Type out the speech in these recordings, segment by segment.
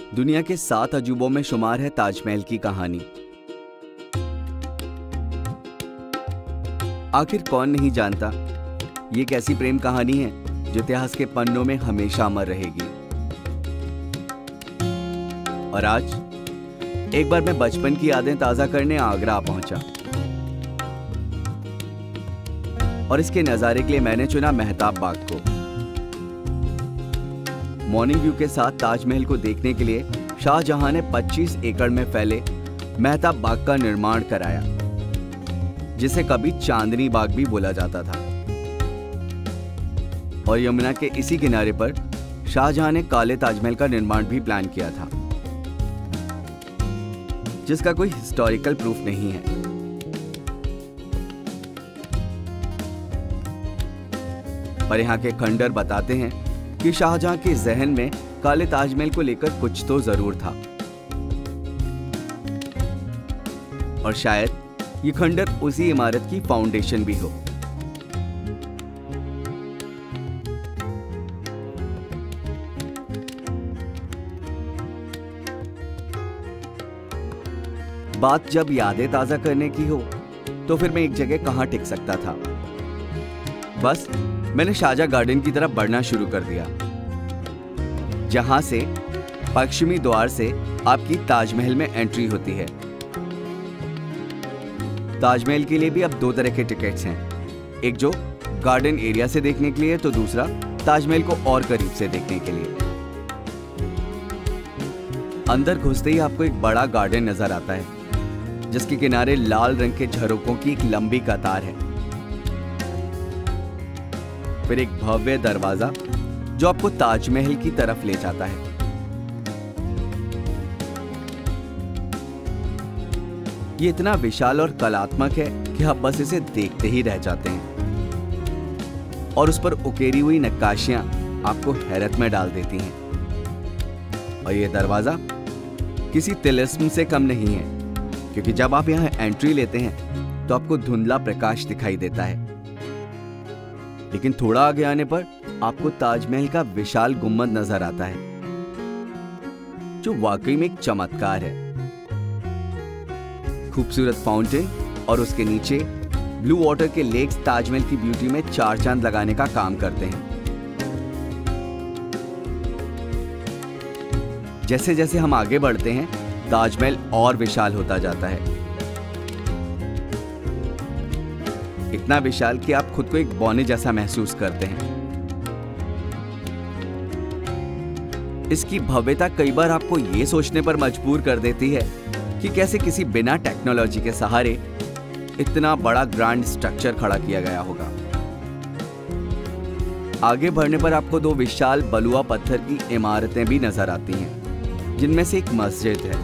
दुनिया के 7 अजूबों में शुमार है ताजमहल की कहानी। आखिर कौन नहीं जानता ये एक ऐसी प्रेम कहानी है जो इतिहास के पन्नों में हमेशा अमर रहेगी। और आज एक बार मैं बचपन की यादें ताजा करने आगरा आ पहुंचा और इसके नजारे के लिए मैंने चुना मेहताब बाग को। मॉर्निंग व्यू के साथ ताजमहल को देखने के लिए शाहजहां ने 25 एकड़ में फैले मेहताब बाग का निर्माण कराया, जिसे कभी चांदनी बाग भी बोला जाता था। और यमुना के इसी किनारे पर शाहजहां ने काले ताजमहल का निर्माण भी प्लान किया था, जिसका कोई हिस्टोरिकल प्रूफ नहीं है। पर यहाँ के खंडर बताते हैं कि शाहजहां के जहन में काले ताजमहल को लेकर कुछ तो जरूर था, और शायद ये खंडर उसी इमारत की फाउंडेशन भी हो। बात जब यादें ताजा करने की हो तो फिर मैं एक जगह कहां टिक सकता था। बस मैंने शाहजहां गार्डन की तरफ बढ़ना शुरू कर दिया, जहां से पश्चिमी द्वार से आपकी ताजमहल में एंट्री होती है। ताजमहल के लिए भी अब 2 तरह के टिकट्स हैं, एक जो गार्डन एरिया से देखने के लिए, तो दूसरा ताजमहल को और करीब से देखने के लिए। अंदर घुसते ही आपको एक बड़ा गार्डन नजर आता है, जिसके किनारे लाल रंग के झरोकों की एक लंबी कतार है। फिर एक भव्य दरवाजा जो आपको ताजमहल की तरफ ले जाता है। ये इतना विशाल और कलात्मक है कि आप बस इसे देखते ही रह जाते हैं, और उस पर उकेरी हुई नक्काशियां आपको हैरत में डाल देती हैं। और ये दरवाजा किसी तिलिस्म से कम नहीं है, क्योंकि जब आप यहां एंट्री लेते हैं तो आपको धुंधला प्रकाश दिखाई देता है। लेकिन थोड़ा आगे आने पर आपको ताजमहल का विशाल गुंबद नजर आता है, जो वाकई में एक चमत्कार है। खूबसूरत फाउंटेन और उसके नीचे ब्लू वाटर के लेक्स ताजमहल की ब्यूटी में 4 चांद लगाने का काम करते हैं। जैसे जैसे हम आगे बढ़ते हैं, ताजमहल और विशाल होता जाता है, इतना विशाल कि आप खुद को एक बौने जैसा महसूस करते हैं। इसकी भव्यता कई बार आपको यह सोचने पर मजबूर कर देती है कि कैसे किसी बिना टेक्नोलॉजी के सहारे इतना बड़ा ग्रैंड स्ट्रक्चर खड़ा किया गया होगा। आगे बढ़ने पर आपको 2 विशाल बलुआ पत्थर की इमारतें भी नजर आती हैं, जिनमें से एक मस्जिद है,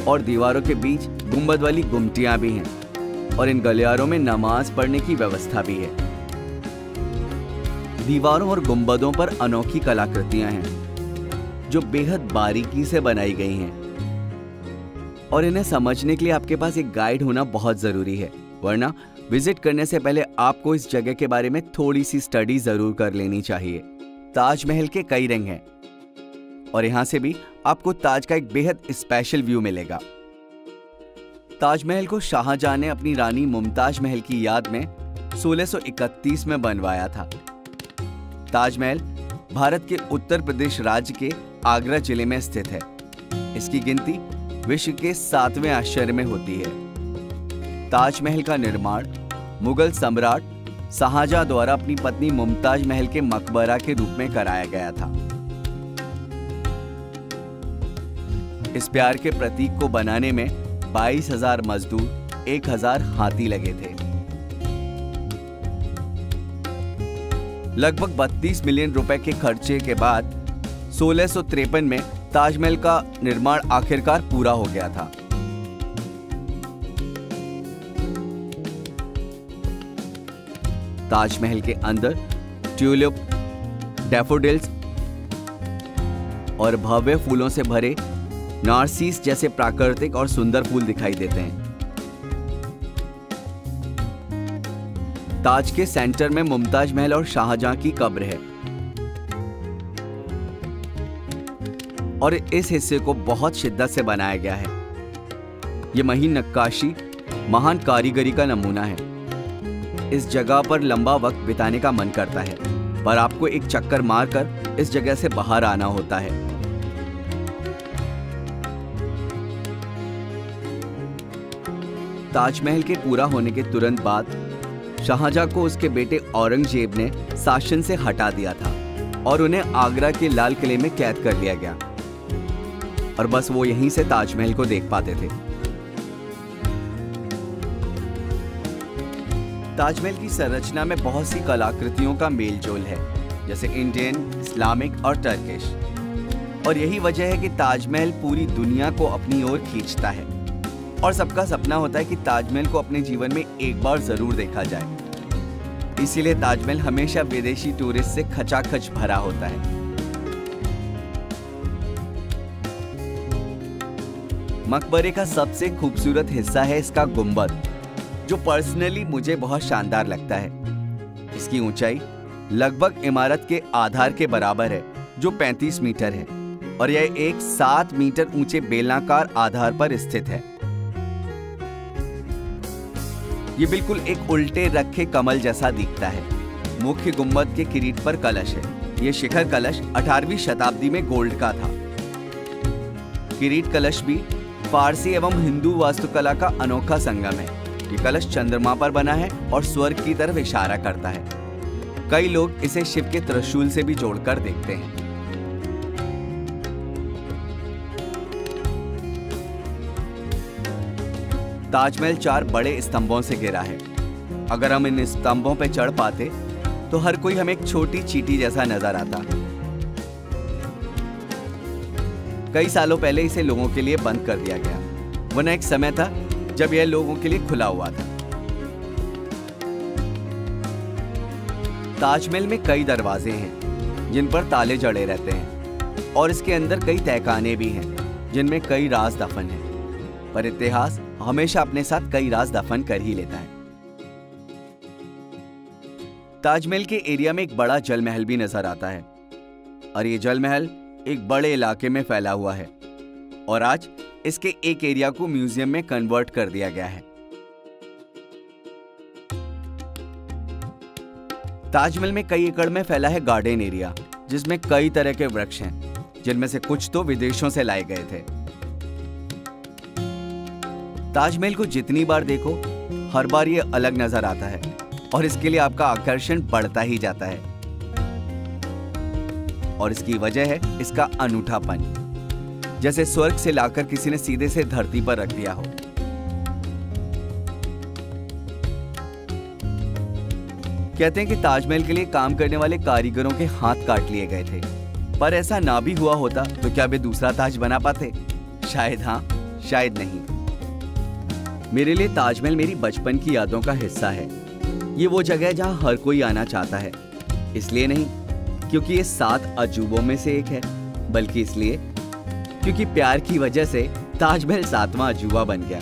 और दीवारों के बीच गुंबद वाली गुमटियां भी हैं, और इन गलियारों में नमाज पढ़ने की व्यवस्था भी है। दीवारों और गुंबदों पर अनोखी कलाकृतियां हैं, जो बेहद बारीकी से बनाई गई हैं, और इन्हें समझने के लिए आपके पास एक गाइड होना बहुत जरूरी है, वरना विजिट करने से पहले आपको इस जगह के बारे में थोड़ी सी स्टडी जरूर कर लेनी चाहिए। ताजमहल के कई रंग हैं, और यहां से भी आपको ताज का एक बेहद स्पेशल व्यू मिलेगा। ताजमहल को शाहजहां ने अपनी रानी मुमताज महल की याद में 1631 में बनवाया था। ताजमहल भारत के उत्तर प्रदेश राज्य के आगरा जिले में स्थित है। इसकी गिनती विश्व के 7वें आश्चर्य में होती है। ताजमहल का निर्माण मुगल सम्राट शाहजहां द्वारा अपनी पत्नी मुमताज महल के मकबरा के रूप में कराया गया था। इस प्यार के प्रतीक को बनाने में 22,000 मजदूर, 1,000 हाथी लगे थे। लगभग 32 मिलियन रुपए के खर्चे के बाद 1653 में ताजमहल का निर्माण आखिरकार पूरा हो गया था। ताजमहल के अंदर ट्यूलिप, डैफोडिल्स और भव्य फूलों से भरे नार्सिस जैसे प्राकृतिक और सुंदर फूल दिखाई देते हैं। ताज के सेंटर में मुमताज महल और शाहजहां की कब्र है। और इस हिस्से को बहुत शिद्दत से बनाया गया है। ये महीन नक्काशी महान कारीगरी का नमूना है। इस जगह पर लंबा वक्त बिताने का मन करता है, पर आपको एक चक्कर मारकर इस जगह से बाहर आना होता है। ताजमहल के पूरा होने के तुरंत बाद शाहजहां को उसके बेटे औरंगजेब ने शासन से हटा दिया था और उन्हें आगरा के लाल किले में कैद कर लिया गया, और बस वो यहीं से ताजमहल को देख पाते थे। ताजमहल की संरचना में बहुत सी कलाकृतियों का मेलजोल है, जैसे इंडियन, इस्लामिक और टर्किश, और यही वजह है कि ताजमहल पूरी दुनिया को अपनी ओर खींचता है और सबका सपना होता है कि ताजमहल को अपने जीवन में एक बार जरूर देखा जाए। इसीलिए ताजमहल हमेशा विदेशी टूरिस्ट से खचाखच भरा होता है। मकबरे का सबसे खूबसूरत हिस्सा है इसका गुंबद, जो पर्सनली मुझे बहुत शानदार लगता है। इसकी ऊंचाई लगभग इमारत के आधार के बराबर है, जो 35 मीटर है, और यह एक 7 मीटर ऊंचे बेलनाकार आधार पर स्थित है। ये बिल्कुल एक उल्टे रखे कमल जैसा दिखता है। मुख्य गुंबद के किरीट पर कलश है। यह शिखर कलश 18वीं शताब्दी में गोल्ड का था। किरीट कलश भी फारसी एवं हिंदू वास्तुकला का अनोखा संगम है। ये कलश चंद्रमा पर बना है और स्वर्ग की तरफ इशारा करता है। कई लोग इसे शिव के त्रिशूल से भी जोड़कर देखते हैं। ताजमहल 4 बड़े स्तंभों से घिरा है। अगर हम इन स्तंभों पर चढ़ पाते तो हर कोई हमें एक छोटी चींटी जैसा नजर आता। कई सालों पहले इसे लोगों के लिए बंद कर दिया गया, वरना एक समय था जब यह लोगों के लिए खुला हुआ था। ताजमहल में कई दरवाजे हैं जिन पर ताले जड़े रहते हैं, और इसके अंदर कई तहखाने भी हैं जिनमें कई राज दफन हैं। पर इतिहास हमेशा अपने साथ कई राज दफन कर ही लेता है। ताजमहल के एरिया में एक बड़ा जल महल भी नजर आता है, और ये जल महल एक बड़े इलाके में फैला हुआ है, और आज इसके एक एरिया को म्यूजियम में कन्वर्ट कर दिया गया है। ताजमहल में कई एकड़ में फैला है गार्डन एरिया, जिसमें कई तरह के वृक्ष हैं, जिनमें से कुछ तो विदेशों से लाए गए थे। ताजमहल को जितनी बार देखो, हर बार ये अलग नजर आता है, और इसके लिए आपका आकर्षण बढ़ता ही जाता है। और इसकी वजह है इसका अनूठापन, जैसे स्वर्ग से लाकर किसी ने सीधे से धरती पर रख दिया हो। कहते हैं कि ताजमहल के लिए काम करने वाले कारीगरों के हाथ काट लिए गए थे, पर ऐसा ना भी हुआ होता तो क्या वे दूसरा ताज बना पाते? शायद हाँ, शायद नहीं। मेरे लिए ताजमहल मेरी बचपन की यादों का हिस्सा है। ये वो जगह है जहां हर कोई आना चाहता है, इसलिए नहीं क्योंकि ये 7 अजूबों में से एक है, बल्कि इसलिए क्योंकि प्यार की वजह से ताजमहल 7वां अजूबा बन गया।